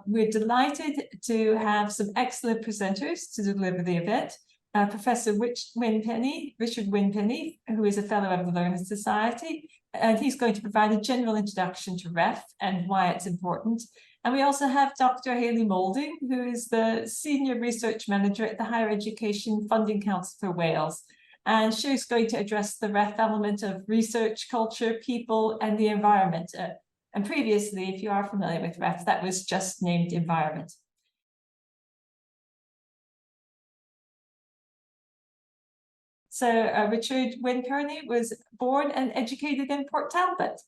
We're delighted to have some excellent presenters to deliver the event. Professor Richard Winpenny, who is a Fellow of the Learned Society, and he's going to provide a general introduction to REF and why it's important. And we also have Dr. Hayley Moulding, who is the Senior Research Manager at the Higher Education Funding Council for Wales. And she's going to address the REF element of research, culture, people, and the environment. And previously, if you are familiar with REF, that was just named environment. So Richard Winpenny was born and educated in Port Talbot.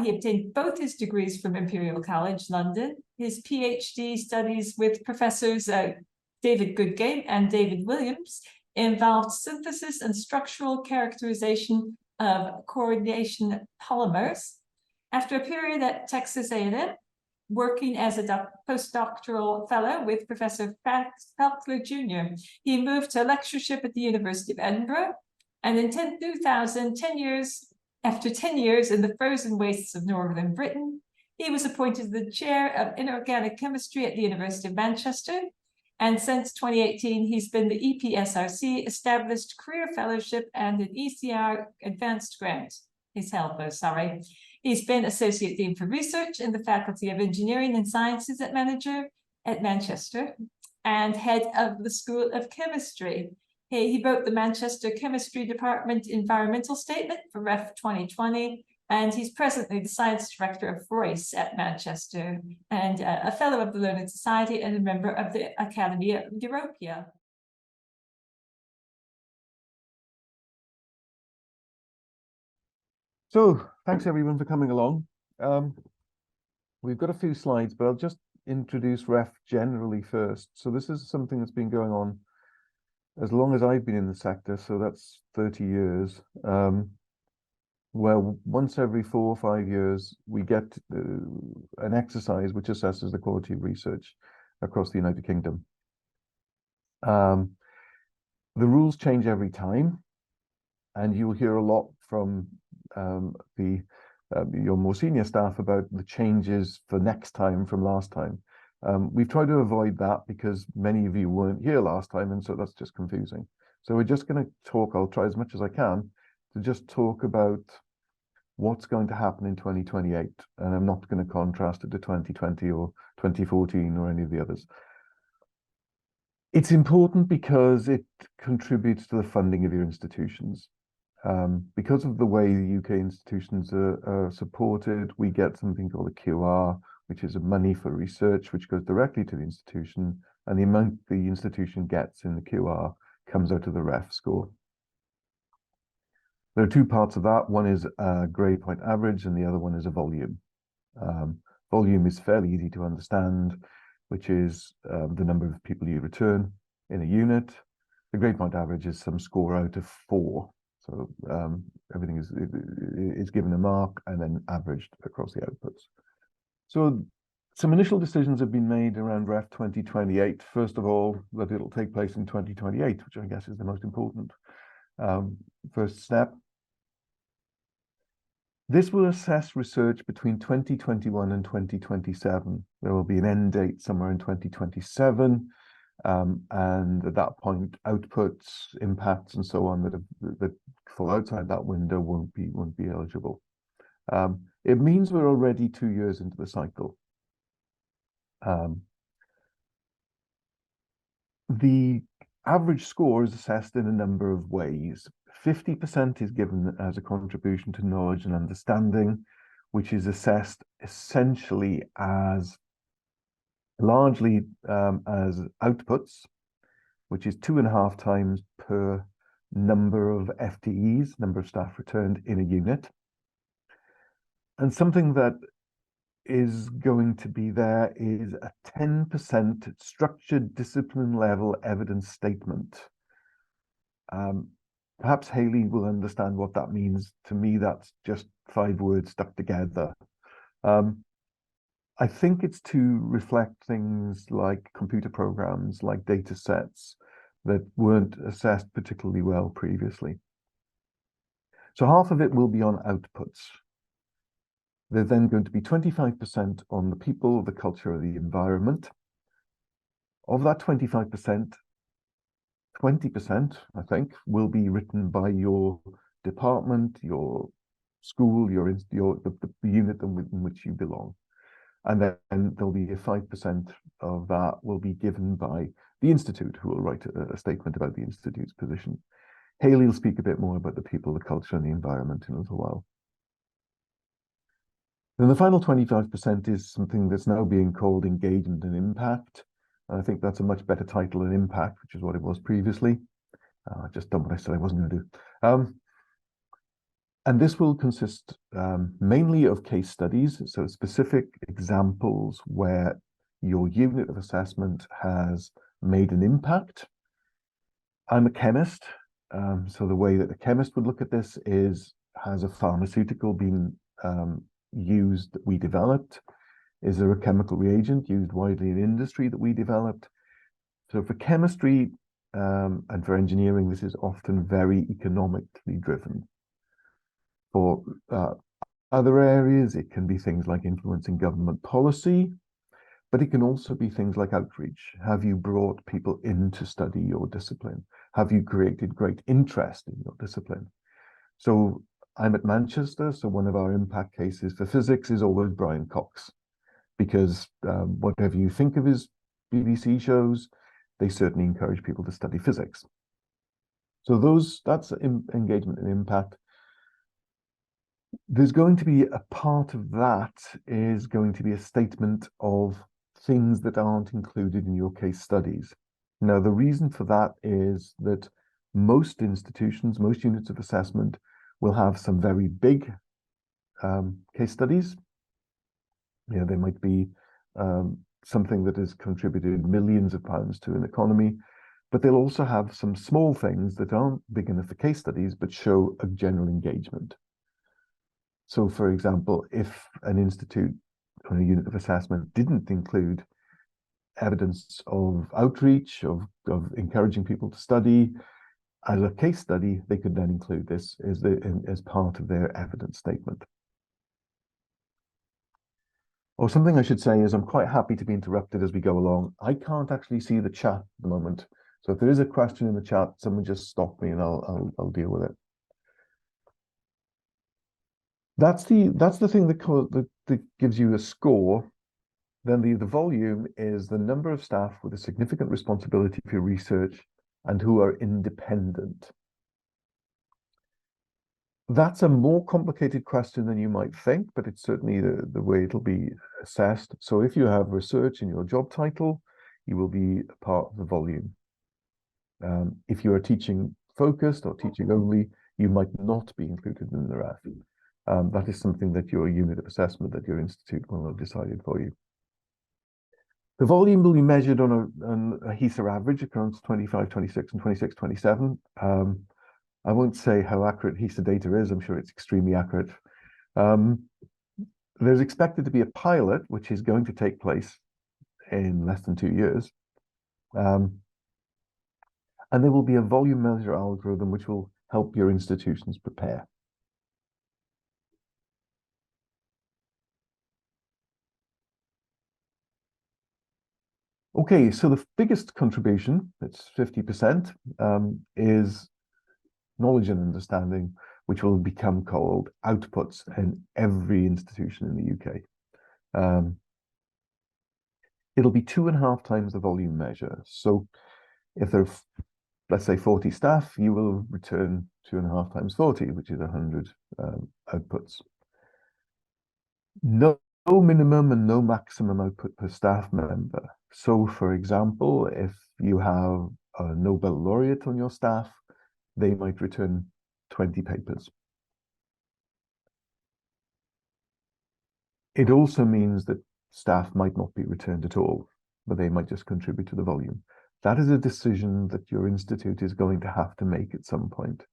He obtained both his degrees from Imperial College, London. His PhD studies with Professors David Goodgame and David Williams involved synthesis and structural characterization of coordination polymers. After a period at Texas A&M, working as a postdoctoral fellow with Professor Falkler Jr., he moved to lectureship at the University of Edinburgh. And in 2000, after 10 years in the frozen wastes of northern Britain, he was appointed the chair of inorganic chemistry at the University of Manchester. And since 2018, he's been the EPSRC Established Career Fellowship and an ECR Advanced Grant. He's held those, sorry. He's been Associate Dean for Research in the Faculty of Engineering and Sciences at Manchester and head of the School of Chemistry. He wrote the Manchester Chemistry Department Environmental Statement for REF 2020, and he's presently the Science Director of Voice at Manchester and a Fellow of the Learned Society and a member of the Academy of Europa. So, thanks everyone for coming along. We've got a few slides, but I'll just introduce REF generally first. So this is something that's been going on as long as I've been in the sector, so that's 30 years. Well, once every 4 or 5 years, we get an exercise which assesses the quality of research across the United Kingdom. The rules change every time, and you'll hear a lot from your more senior staff about the changes for next time from last time. We've tried to avoid that because many of you weren't here last time, and so that's just confusing. So we're just going to talk, I'll try as much as I can to just talk about what's going to happen in 2028, and I'm not going to contrast it to 2020 or 2014 or any of the others. It's important because it contributes to the funding of your institutions. Because of the way the UK institutions are supported, we get something called a QR, which is money for research, which goes directly to the institution, and the amount the institution gets in the QR comes out of the REF score. There are two parts of that. One is a grade point average, and the other one is a volume. Volume is fairly easy to understand, which is the number of people you return in a unit. The grade point average is some score out of 4. So everything is given a mark and then averaged across the outputs. So some initial decisions have been made around REF 2028. First of all, that it'll take place in 2028, which I guess is the most important first step. This will assess research between 2021 and 2027. There will be an end date somewhere in 2027. And at that point, outputs, impacts, and so on that fall outside that window won't be eligible. It means we're already 2 years into the cycle. The average score is assessed in a number of ways. 50% is given as a contribution to knowledge and understanding, which is assessed essentially as largely as outputs, which is 2.5 times per number of FTEs, number of staff returned in a unit. And something that is going to be there is a 10% structured discipline level evidence statement. Perhaps Hayley will understand what that means. To me, that's just 5 words stuck together. I think it's to reflect things like computer programs, like data sets that weren't assessed particularly well previously. So half of it will be on outputs. There's then going to be 25% on the people, the culture, or the environment. Of that 25%, 20%, I think, will be written by your department, your school, the unit in which you belong. And then there'll be a 5% of that will be given by the Institute, who will write a statement about the Institute's position. Hayley will speak a bit more about the people, the culture, and the environment in a little while. Then the final 25% is something that's now being called engagement and impact. And I think that's a much better title than impact, which is what it was previously. I've just done what I said I wasn't going to do. And this will consist mainly of case studies, so specific examples where your unit of assessment has made an impact. I'm a chemist, so the way that a chemist would look at this is, has a pharmaceutical been used that we developed? Is there a chemical reagent used widely in industry that we developed? So for chemistry and for engineering, this is often very economically driven. For other areas, it can be things like influencing government policy, but it can also be things like outreach. Have you brought people in to study your discipline? Have you created great interest in your discipline? So I'm at Manchester, so one of our impact cases for physics is always Brian Cox, because whatever you think of his BBC shows, they certainly encourage people to study physics. So that's engagement and impact. There's going to be a part of that is going to be a statement of things that aren't included in your case studies. Now, the reason for that is that most institutions, most units of assessment will have some very big case studies. You know, they might be something that has contributed millions of pounds to an economy, but they'll also have some small things that aren't big enough for case studies, but show a general engagement. So, for example, if an institute or a unit of assessment didn't include evidence of outreach, of encouraging people to study, as a case study, they could then include this as part of their evidence statement. Or something I should say is I'm quite happy to be interrupted as we go along. I can't actually see the chat at the moment. So if there is a question in the chat, someone just stop me and I'll deal with it. That's the thing that gives you a score. Then the volume is the number of staff with a significant responsibility for research and who are independent. That's a more complicated question than you might think, but it's certainly the way it'll be assessed. So if you have research in your job title, you will be a part of the volume. If you are teaching focused or teaching only, you might not be included in the RAF. That is something that your unit of assessment, that your institute will have decided for you. The volume will be measured on a HESA average across 25, 26, and 26, 27. I won't say how accurate HESA data is. I'm sure it's extremely accurate. There's expected to be a pilot, which is going to take place in less than 2 years. And there will be a volume measure algorithm, which will help your institutions prepare. Okay, so the biggest contribution, it's 50%, is knowledge and understanding, which will become called outputs in every institution in the UK. It'll be 2.5 times the volume measure. So if there are, let's say, 40 staff, you will return 2.5 times 40, which is 100 outputs. No minimum and no maximum output per staff member. So, for example, if you have a Nobel laureate on your staff, they might return 20 papers. It also means that staff might not be returned at all, but they might just contribute to the volume. That is a decision that your institute is going to have to make at some point.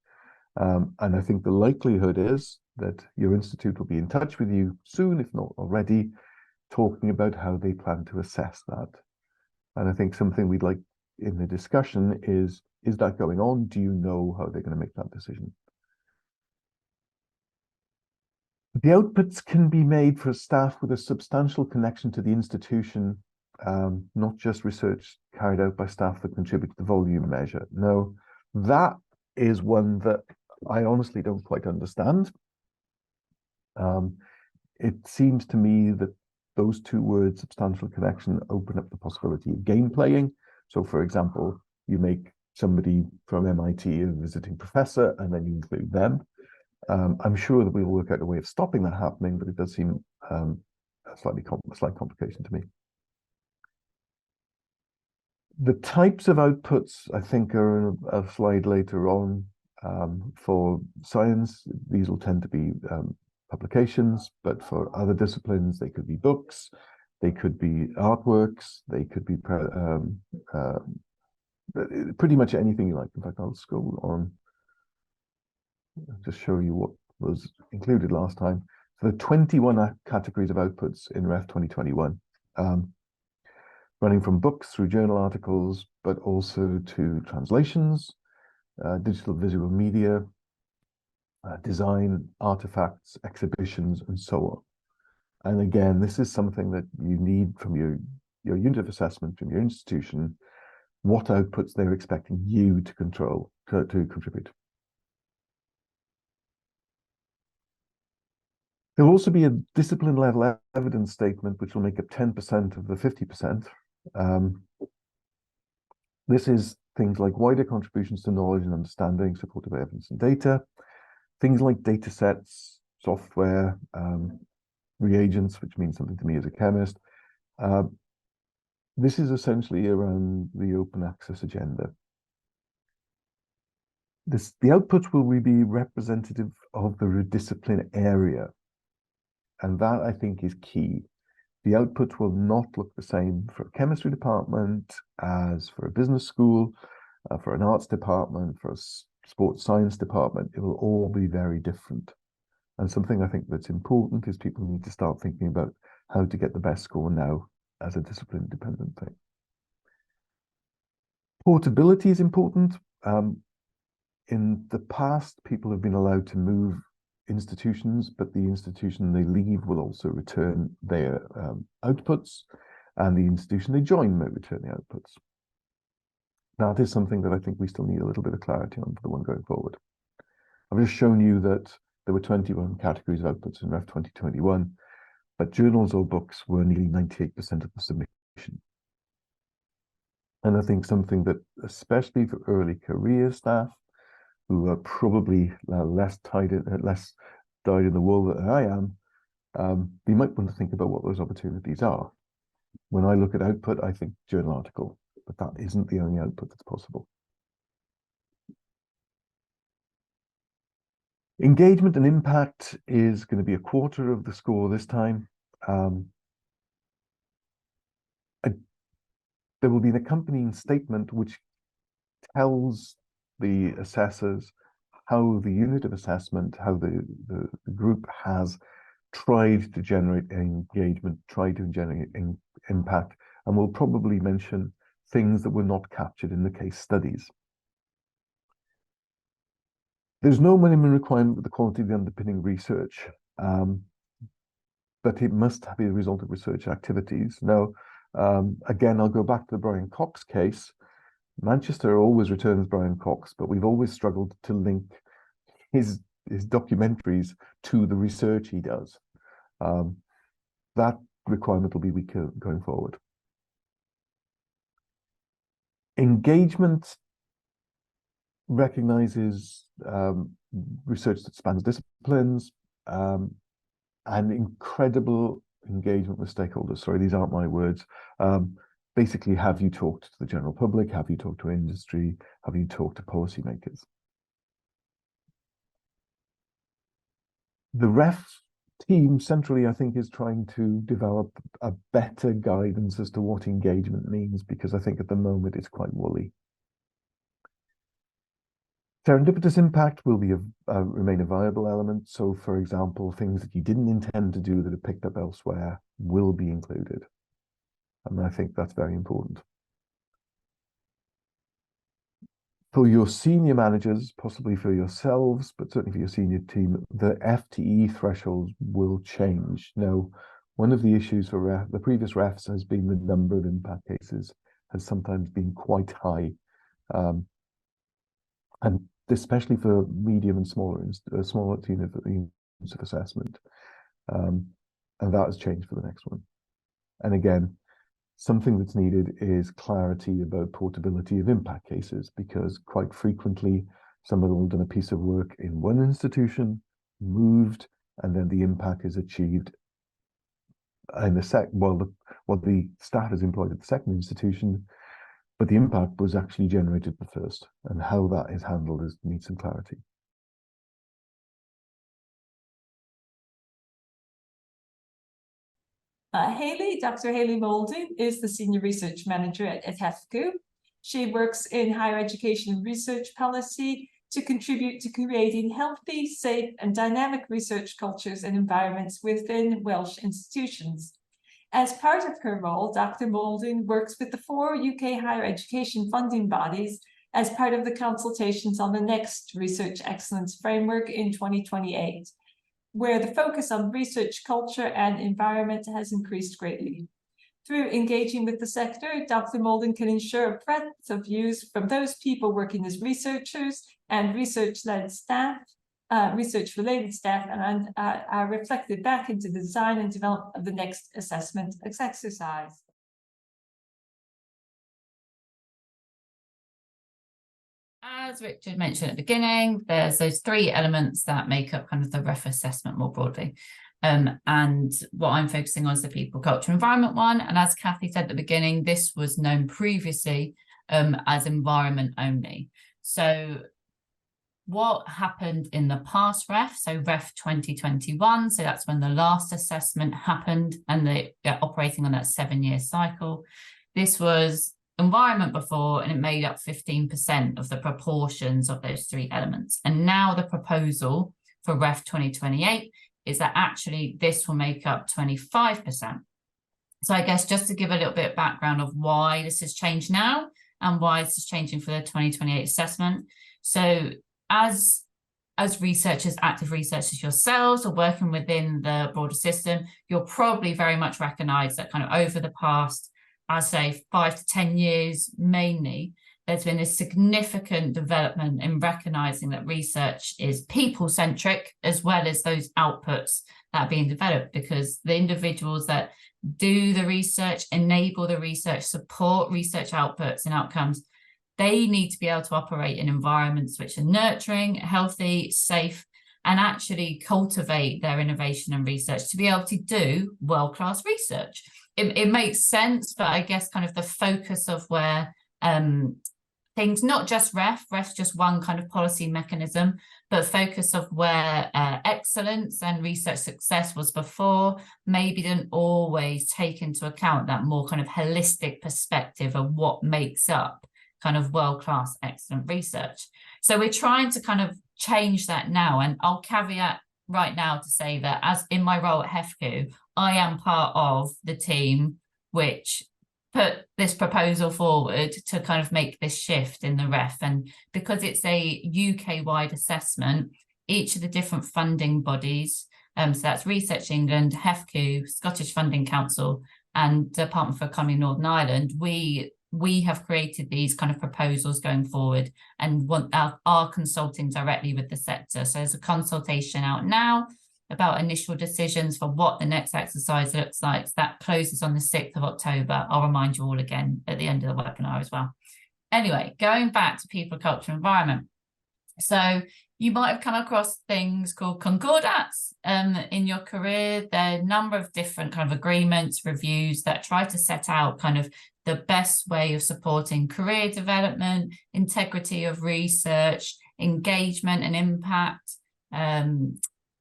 And I think the likelihood is that your institute will be in touch with you soon, if not already, talking about how they plan to assess that. And I think something we'd like in the discussion is that going on? Do you know how they're going to make that decision? The outputs can be made for staff with a substantial connection to the institution, not just research carried out by staff that contribute to the volume measure. No, that is one that I honestly don't quite understand. It seems to me that those two words, substantial connection, open up the possibility of game playing. So, for example, you make somebody from MIT a visiting professor, and then you include them. I'm sure that we'll work out a way of stopping that happening, but it does seem a slight complication to me. The types of outputs, I think, are in a slide later on. For science, these will tend to be publications, but for other disciplines, they could be books, they could be artworks, they could be pretty much anything you like. In fact, I'll scroll on, just show you what was included last time. So there are 21 categories of outputs in REF 2021, running from books through journal articles, but also to translations, digital visual media, design, artifacts, exhibitions, and so on. And again, this is something that you need from your unit of assessment, from your institution, what outputs they're expecting you to control, to contribute. There'll also be a discipline level evidence statement, which will make up 10% of the 50%. This is things like wider contributions to knowledge and understanding supported by evidence and data, things like data sets, software, reagents, which means something to me as a chemist. This is essentially around the open access agenda. The outputs will be representative of the discipline area. And that, I think, is key. The output will not look the same for a chemistry department as for a business school, for an arts department, for a sports science department. It will all be very different. And something I think that's important is people need to start thinking about how to get the best score now as a discipline-dependent thing. Portability is important. In the past, people have been allowed to move institutions, but the institution they leave will also return their outputs, and the institution they join may return the outputs. That is something that I think we still need a little bit of clarity on for the one going forward. I've just shown you that there were 21 categories of outputs in REF 2021, but journals or books were nearly 98% of the submission. And I think something that, especially for early career staff, who are probably less dyed in the wool than I am, you might want to think about what those opportunities are. When I look at output, I think journal article, but that isn't the only output that's possible. Engagement and impact is going to be a quarter of the score this time. There will be an accompanying statement which tells the assessors how the unit of assessment, how the group has tried to generate engagement, tried to generate impact, and will probably mention things that were not captured in the case studies. There's no minimum requirement for the quality of the underpinning research, but it must be the result of research activities. Now, again, I'll go back to the Brian Cox case. Manchester always returns Brian Cox, but we've always struggled to link his documentaries to the research he does. That requirement will be weaker going forward. Engagement recognizes research that spans disciplines and incredible engagement with stakeholders. Sorry, these aren't my words. Basically, have you talked to the general public? Have you talked to industry? Have you talked to policymakers? The REF team centrally, I think, is trying to develop a better guidance as to what engagement means, because I think at the moment it's quite woolly. Serendipitous impact will be remain a viable element. So, for example, things that you didn't intend to do that are picked up elsewhere will be included. And I think that's very important. For your senior managers, possibly for yourselves, but certainly for your senior team, the FTE thresholds will change. Now, one of the issues for the previous refs has been the number of impact cases has sometimes been quite high. And especially for medium and smaller team of assessment. And that has changed for the next one. And again, something that's needed is clarity about portability of impact cases, because quite frequently some of them have done a piece of work in one institution, moved, and then the impact is achieved in the the staff is employed at the second institution, but the impact was actually generated the first, and how that is handled needs some clarity. Dr. Hayley Moulding is the Senior Research Manager at Addysg. She works in higher education research policy to contribute to creating healthy, safe, and dynamic research cultures and environments within Welsh institutions. As part of her role, Dr. Moulding works with the 4 UK higher education funding bodies as part of the consultations on the next Research Excellence Framework in 2028. Where the focus on research culture and environment has increased greatly. Through engaging with the sector, Dr. Moulding can ensure a breadth of views from those people working as researchers and research-led staff, research-related staff, and are reflected back into the design and development of the next assessment exercise. As Richard mentioned at the beginning, there's those 3 elements that make up kind of the ref assessment more broadly. And what I'm focusing on is the people, culture, environment one. And as Kathy said at the beginning, this was known previously as environment only. So what happened in the past ref, so ref 2021, so that's when the last assessment happened, and they're operating on that 7-year cycle. This was environment before, and it made up 15% of the proportions of those 3 elements. And now the proposal for ref 2028 is that actually this will make up 25%. So I guess just to give a little bit of background of why this has changed now and why this is changing for the 2028 assessment. So as researchers, active researchers yourselves, or working within the broader system, you'll probably very much recognise that kind of over the past, I'd say 5 to 10 years mainly, there's been a significant development in recognising that research is people-centric as well as those outputs that are being developed, because the individuals that do the research, enable the research, support research outputs and outcomes, they need to be able to operate in environments which are nurturing, healthy, safe, and actually cultivate their innovation and research to be able to do world-class research. It makes sense, but I guess kind of the focus of where things, not just ref's just one kind of policy mechanism, but focus of where excellence and research success was before, maybe didn't always take into account that more kind of holistic perspective of what makes up kind of world-class excellent research. So we're trying to kind of change that now, and I'll caveat right now to say that as in my role at FfRhY, I am part of the team which put this proposal forward to kind of make this shift in the ref. And because it's a UK-wide assessment, each of the different funding bodies, so that's Research England, FfRhY, Scottish Funding Council, and Department for Economy Northern Ireland, we have created these kind of proposals going forward and are consulting directly with the sector. So there's a consultation out now about initial decisions for what the next exercise looks like. So that closes on the 6th of October. I'll remind you all again at the end of the webinar as well. Anyway, going back to people, culture, environment. So you might have come across things called concordats in your career. There are a number of different kind of agreements, reviews that try to set out kind of the best way of supporting career development, integrity of research, engagement and impact,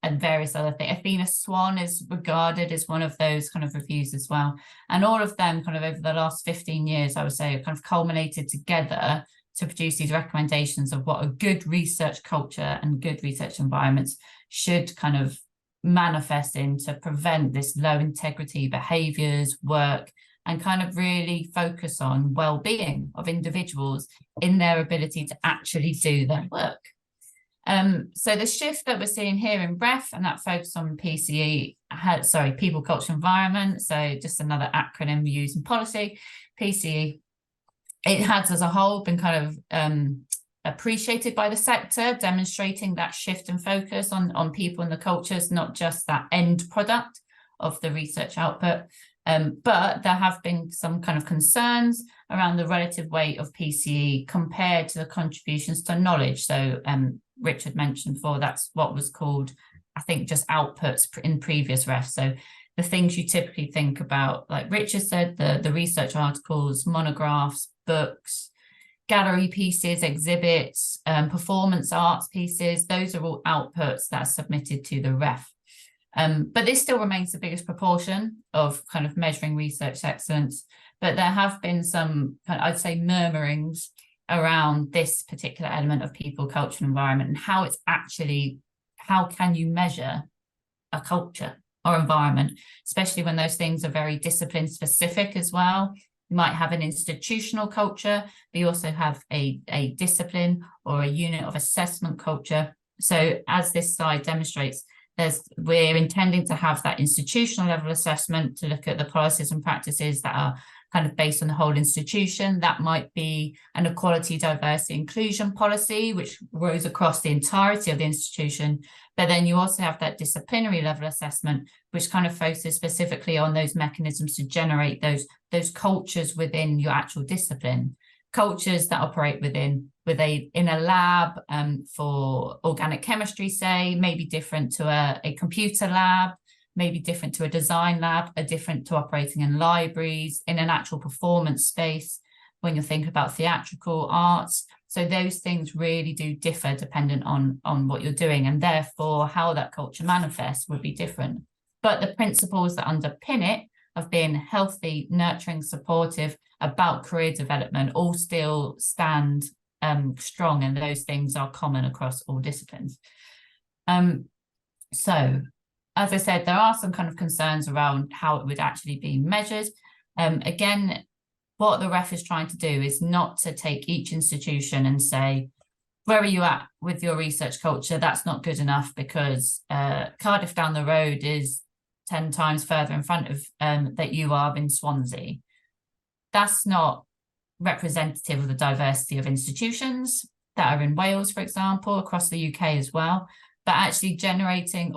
and various other things. Athena Swan is regarded as one of those kind of reviews as well. And all of them kind of over the last 15 years, I would say, have kind of culminated together to produce these recommendations of what a good research culture and good research environments should kind of manifest in to prevent this low integrity behaviours, work, and kind of really focus on well-being of individuals in their ability to actually do their work. So the shift that we're seeing here in BREF, and that focus on PCE, people, culture, environment. So just another acronym we use in policy, PCE. It has as a whole been kind of appreciated by the sector, demonstrating that shift in focus on people and the cultures, not just that end product of the research output. But there have been some kind of concerns around the relative weight of PCE compared to the contributions to knowledge. So Richard mentioned before, that's what was called, I think, just outputs in previous refs. So the things you typically think about, like Richard said, the research articles, monographs, books, gallery pieces, exhibits, performance arts pieces, those are all outputs that are submitted to the ref. But this still remains the biggest proportion of kind of measuring research excellence. But there have been some, I'd say, murmurings around this particular element of people, culture, and environment, and how it's actually, how can you measure a culture or environment, especially when those things are very discipline specific as well. You might have an institutional culture, but you also have a discipline or a unit of assessment culture. So as this slide demonstrates, we're intending to have that institutional level assessment to look at the policies and practices that are kind of based on the whole institution. That might be an equality, diversity, inclusion policy, which goes across the entirety of the institution. But then you also have that disciplinary level assessment, which kind of focuses specifically on those mechanisms to generate those cultures within your actual discipline. Cultures that operate in a lab for organic chemistry, say, may be different to a computer lab, maybe different to a design lab, are different to operating in libraries, in an actual performance space, when you think about theatrical arts. So those things really do differ dependent on what you're doing, and therefore how that culture manifests would be different. But the principles that underpin it of being healthy, nurturing, supportive, about career development all still stand strong, and those things are common across all disciplines. So, as I said, there are some kind of concerns around how it would actually be measured. Again, what the ref is trying to do is not to take each institution and say, where are you at with your research culture? That's not good enough because Cardiff down the road is 10 times further in front of that you are in Swansea. That's not representative of the diversity of institutions that are in Wales, for example, across the UK as well. But actually recognising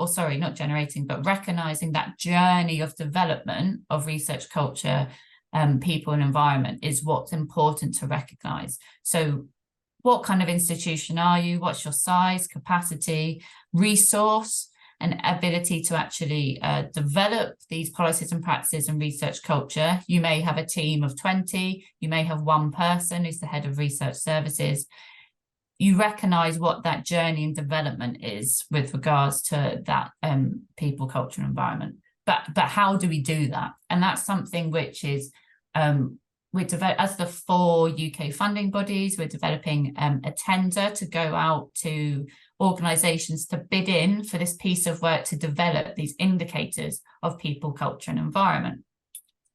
that journey of development of research culture, people and environment is what's important to recognise. So what kind of institution are you? What's your size, capacity, resource, and ability to actually develop these policies and practices and research culture? You may have a team of 20, you may have one person who's the head of research services. You recognise what that journey and development is with regards to that people, culture, and environment. But how do we do that? And that's something which is, as the 4 UK funding bodies, we're developing a tender to go out to organisations to bid in for this piece of work to develop these indicators of people, culture, and environment.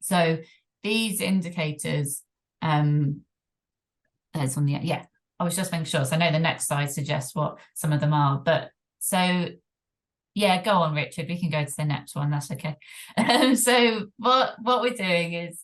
So these indicators, there's on the, yeah, I was just making sure. So I know the next slide suggests what some of them are, but so yeah, go on, Richard. We can go to the next one. That's okay. So what we're doing is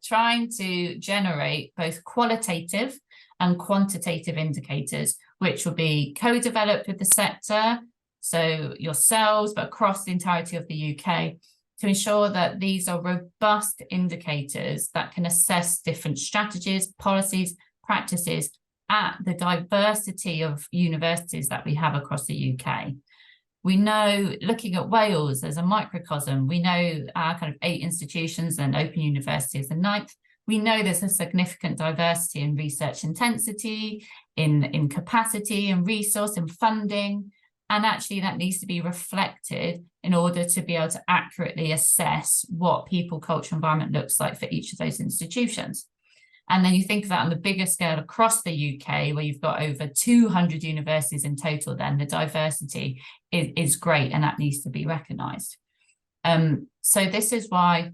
trying to generate both qualitative and quantitative indicators, which will be co-developed with the sector, so yourselves, but across the entirety of the UK, to ensure that these are robust indicators that can assess different strategies, policies, practices at the diversity of universities that we have across the UK. We know, looking at Wales as a microcosm, we know our kind of 8 institutions and Open University is the 9th. We know there's a significant diversity in research intensity, in capacity and resource and funding. And actually that needs to be reflected in order to be able to accurately assess what people, culture, environment looks like for each of those institutions. And then you think of that on the bigger scale across the UK, where you've got over 200 universities in total, then the diversity is great, and that needs to be recognised. So this is why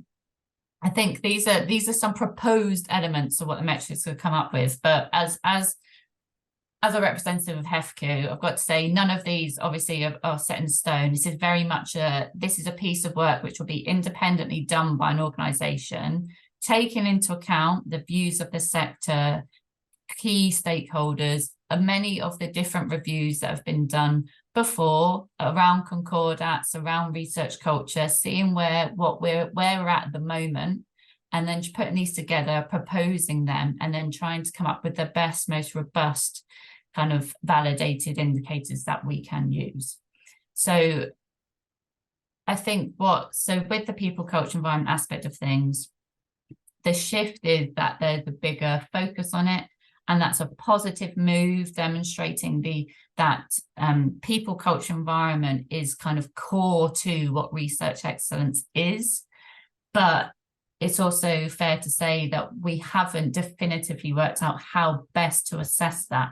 I think these are some proposed elements of what the metrics could come up with, but as a representative of FfRhY, I've got to say none of these obviously are set in stone. This is very much this is a piece of work which will be independently done by an organisation, taking into account the views of the sector, key stakeholders, and many of the different reviews that have been done before around concordats, around research culture, seeing where we're at the moment, and then putting these together, proposing them, and then trying to come up with the best, most robust kind of validated indicators that we can use. So I think with the people, culture, environment aspect of things, the shift is that there's a bigger focus on it, and that's a positive move, demonstrating that people, culture, environment is kind of core to what research excellence is. But it's also fair to say that we haven't definitively worked out how best to assess that.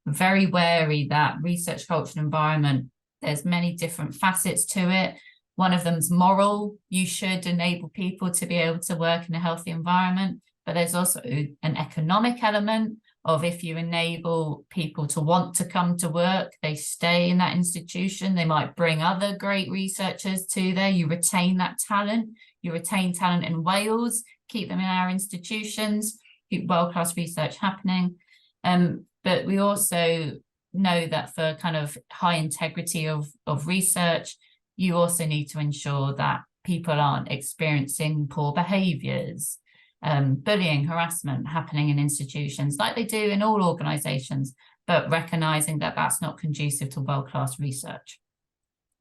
Very wary that research, culture, and environment, there's many different facets to it. One of them's moral. You should enable people to be able to work in a healthy environment, but there's also an economic element of, if you enable people to want to come to work, they stay in that institution, they might bring other great researchers to there, you retain that talent, you retain talent in Wales, keep them in our institutions, keep world-class research happening. But we also know that for kind of high integrity of research, you also need to ensure that people aren't experiencing poor behaviours, bullying, harassment happening in institutions like they do in all organisations, but recognising that that's not conducive to world-class research.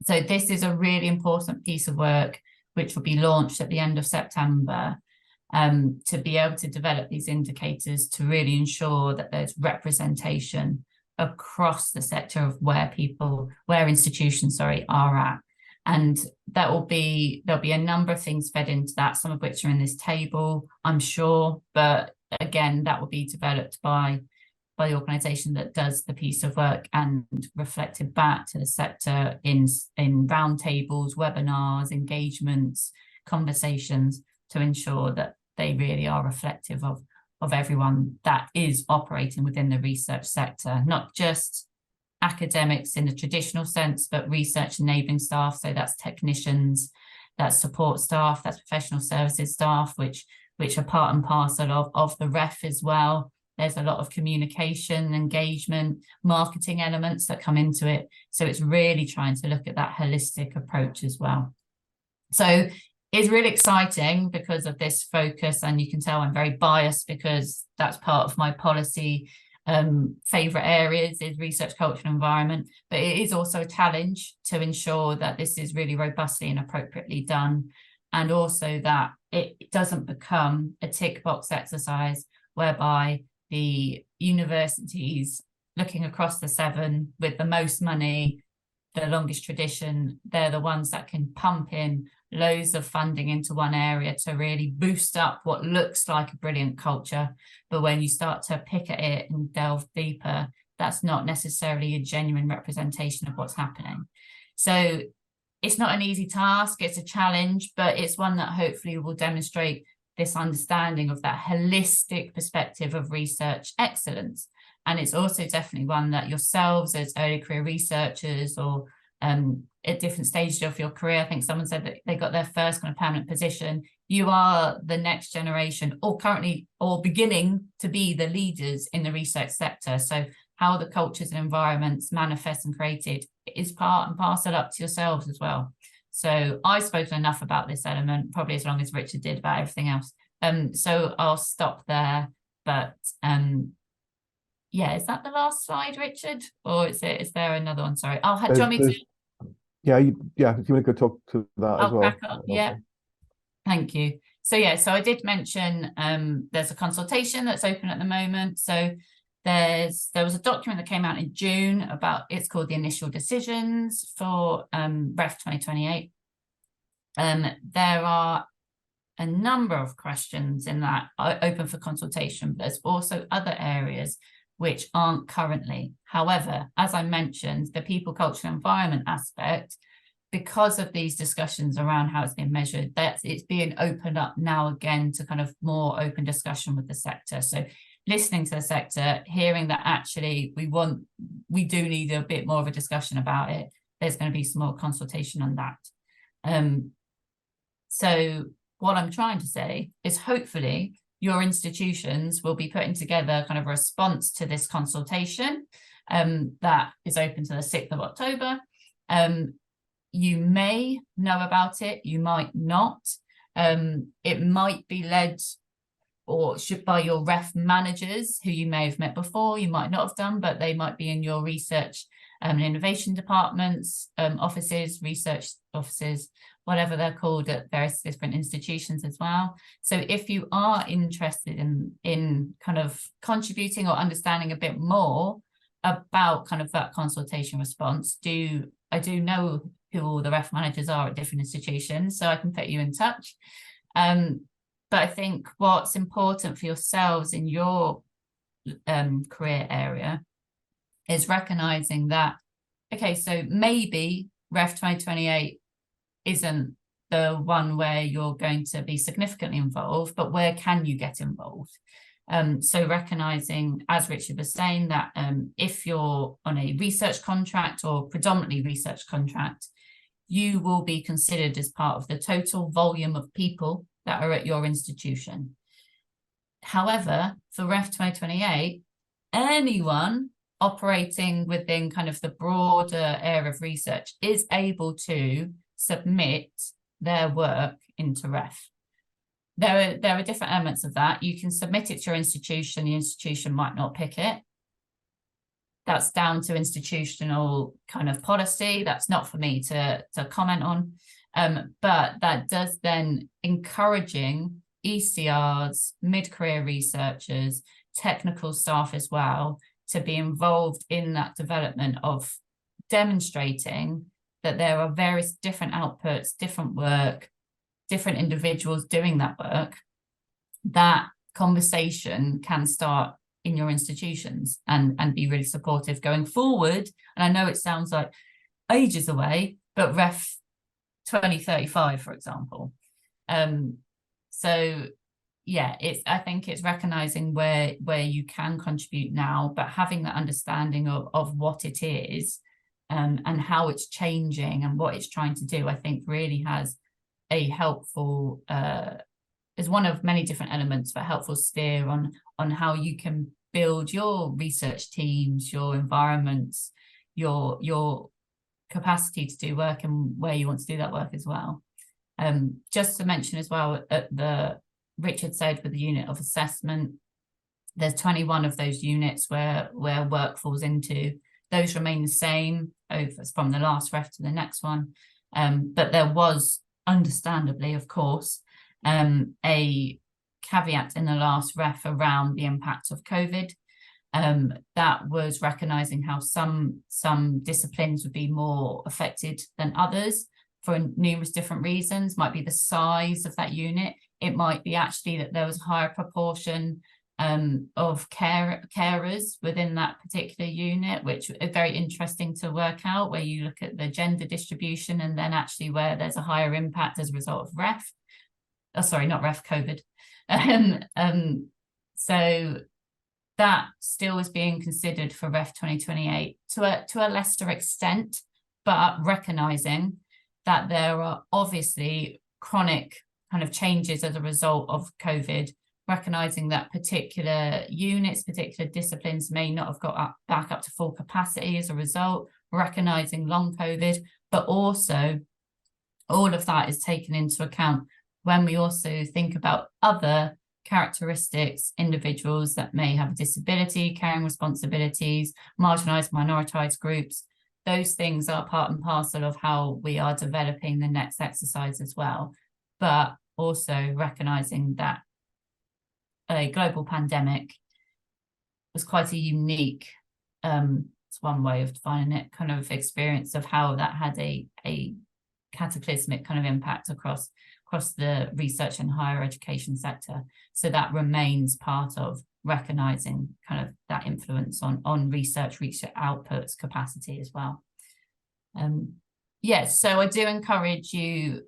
So this is a really important piece of work which will be launched at the end of September, to be able to develop these indicators to really ensure that there's representation across the sector of where institutions are at. And there'll be a number of things fed into that, some of which are in this table, I'm sure. But again, that will be developed by the organisation that does the piece of work and reflected back to the sector in roundtables, webinars, engagements, conversations, to ensure that they really are reflective of everyone that is operating within the research sector, not just academics in the traditional sense, but research enabling staff. So that's technicians, that's support staff, that's professional services staff, which are part and parcel of the ref as well. There's a lot of communication, engagement, marketing elements that come into it. So it's really trying to look at that holistic approach as well. So it's really exciting because of this focus, and you can tell I'm very biased because that's part of my policy. Favourite areas is research, culture, and environment, but it is also a challenge to ensure that this is really robustly and appropriately done, and also that it doesn't become a tick box exercise whereby the universities looking across the seven with the most money, the longest tradition, they're the ones that can pump in loads of funding into one area to really boost up what looks like a brilliant culture. But when you start to pick at it and delve deeper, that's not necessarily a genuine representation of what's happening. So it's not an easy task, it's a challenge, but it's one that hopefully will demonstrate this understanding of that holistic perspective of research excellence. And it's also definitely one that yourselves as early career researchers, or at different stages of your career, I think someone said that they got their first kind of permanent position. You are the next generation, or currently or beginning to be the leaders in the research sector. So how the cultures and environments manifest and created is part and parcel up to yourselves as well. So I've spoken enough about this element, probably as long as Richard did about everything else. So I'll stop there. But yeah, is that the last slide, Richard? Or is there another one? Sorry. Do you want me to? Yeah, if you want to go talk to that as well. Back up. Yeah. Thank you. So yeah, so I did mention there's a consultation that's open at the moment. So there was a document that came out in June about, it's called the Initial Decisions for REF 2028. There are a number of questions in that are open for consultation, but there's also other areas which aren't currently. However, as I mentioned, the people, culture, and environment aspect, because of these discussions around how it's being measured, that it's being opened up now again to kind of more open discussion with the sector. So listening to the sector, hearing that actually we do need a bit more of a discussion about it. There's going to be some more consultation on that. So what I'm trying to say is hopefully your institutions will be putting together kind of a response to this consultation that is open to the 6th of October. You may know about it, you might not. It might be led or should by your ref managers who you may have met before, you might not have done, but they might be in your research and innovation departments, offices, research offices, whatever they're called at various different institutions as well. So if you are interested in kind of contributing or understanding a bit more about kind of that consultation response, I do know who all the ref managers are at different institutions, so I can put you in touch. But I think what's important for yourselves in your career area is recognizing that, okay, so maybe Ref 2028 isn't the one where you're going to be significantly involved, but where can you get involved? So recognizing, as Richard was saying, that if you're on a research contract or predominantly research contract, you will be considered as part of the total volume of people that are at your institution. However, for Ref 2028, anyone operating within kind of the broader area of research is able to submit their work into Ref. There are different elements of that. You can submit it to your institution, the institution might not pick it. That's down to institutional kind of policy. That's not for me to comment on. But that does then encouraging ECRs, mid-career researchers, technical staff as well, to be involved in that development of demonstrating that there are various different outputs, different work, different individuals doing that work. That conversation can start in your institutions and be really supportive going forward. And I know it sounds like ages away, but Ref 2035, for example. So yeah, I think it's recognizing where you can contribute now, but having that understanding of what it is and how it's changing and what it's trying to do, I think really has a helpful, is one of many different elements, but helpful steer on how you can build your research teams, your environments, your capacity to do work and where you want to do that work as well. Just to mention as well, Richard said with the unit of assessment, there's 21 of those units where work falls into. Those remain the same from the last ref to the next one. But there was, understandably, of course, a caveat in the last ref around the impact of COVID. That was recognizing how some disciplines would be more affected than others for numerous different reasons. Might be the size of that unit. It might be actually that there was a higher proportion of carers within that particular unit, which is very interesting to work out, where you look at the gender distribution and then actually where there's a higher impact as a result of ref. Oh, sorry, not ref, COVID. So that still is being considered for Ref 2028 to a lesser extent, but recognizing that there are obviously chronic kind of changes as a result of COVID, recognizing that particular units, particular disciplines may not have got back up to full capacity as a result, recognizing long COVID, but also all of that is taken into account when we also think about other characteristics, individuals that may have a disability, carrying responsibilities, marginalised, minoritized groups. Those things are part and parcel of how we are developing the next exercise as well, but also recognising that a global pandemic was quite a unique, it's one way of defining it, kind of experience of how that had a cataclysmic kind of impact across the research and higher education sector. So that remains part of recognising kind of that influence on research outputs capacity as well. Yes, so I do encourage you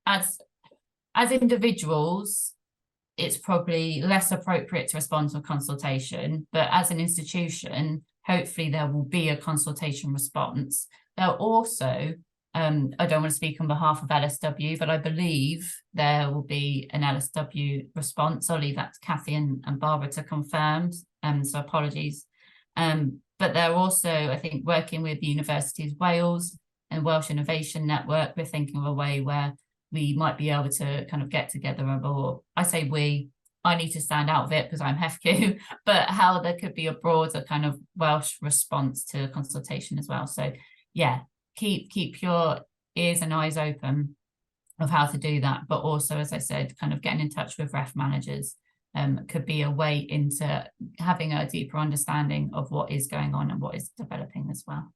as individuals, it's probably less appropriate to respond to a consultation, but as an institution, hopefully there will be a consultation response. There'll also, I don't want to speak on behalf of LSW, but I believe there will be an LSW response. I'll leave that to Kathy and Barbara to confirm, so apologies. But they're also, I think, working with the Universities of Wales and Welsh Innovation Network. We're thinking of a way where we might be able to kind of get together, or I say we, I need to stand out of it because I'm HEFQ, but how there could be a broader kind of Welsh response to consultation as well. So yeah, keep your ears and eyes open of how to do that. But also, as I said, kind of getting in touch with ref managers could be a way into having a deeper understanding of what is going on and what is developing as well.